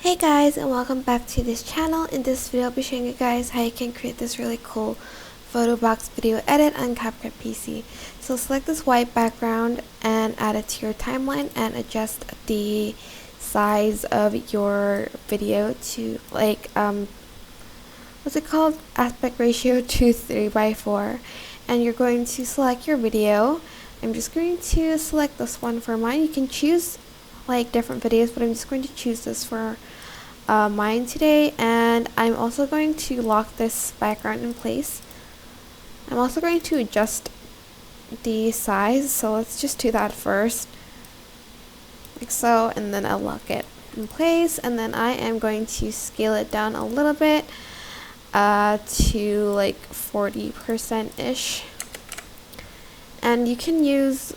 Hey guys, and welcome back to this channel. In this video I'll be showing you guys how you can create this really cool photo box video edit on CapCut PC. So select this white background and add it to your timeline and adjust the size of your video to what's it called, aspect ratio to 3:4, and you're going to select your video. I'm just going to select this one for mine. You can choose different videos, but I'm just going to choose this for mine today. And I'm also going to lock this background in place. I'm also going to adjust the size, so let's just do that first, like so, and then I'll lock it in place. And then I am going to scale it down a little bit to like 40% ish, and you can use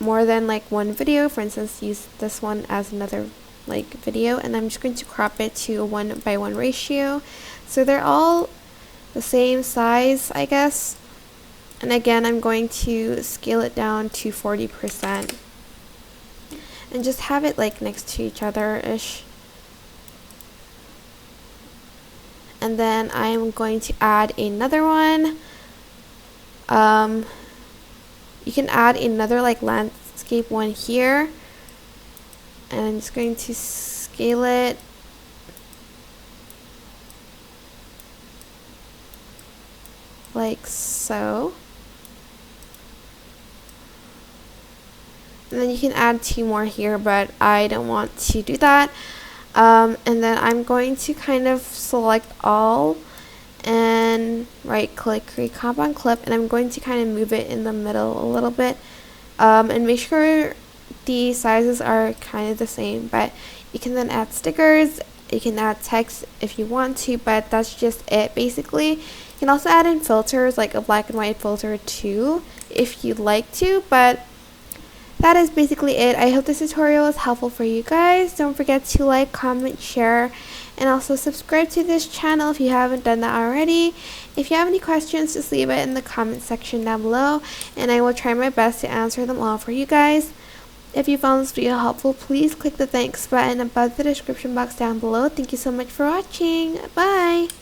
more than one video. For instance, use this one as another video, and I'm just going to crop it to a 1:1 ratio, so they're all the same size, I guess. And again, I'm going to scale it down to 40% and just have it next to each other ish. And then I'm going to add another one. You can add another landscape one here, and I'm just going to scale it like so. And then you can add 2 more here, but I don't want to do that. And then I'm going to kind of select all and right click, create compound clip, and I'm going to kind of move it in the middle a little bit, and make sure the sizes are kind of the same. But you can then add stickers, you can add text if you want to, but that's just it basically. You can also add in filters, like a black and white filter too, if you'd like to, but that is basically it. I hope this tutorial was helpful for you guys. Don't forget to like, comment, share, and also subscribe to this channel if you haven't done that already. If you have any questions, just leave it in the comment section down below, and I will try my best to answer them all for you guys. If you found this video helpful, please click the thanks button above the description box down below. Thank you so much for watching. Bye!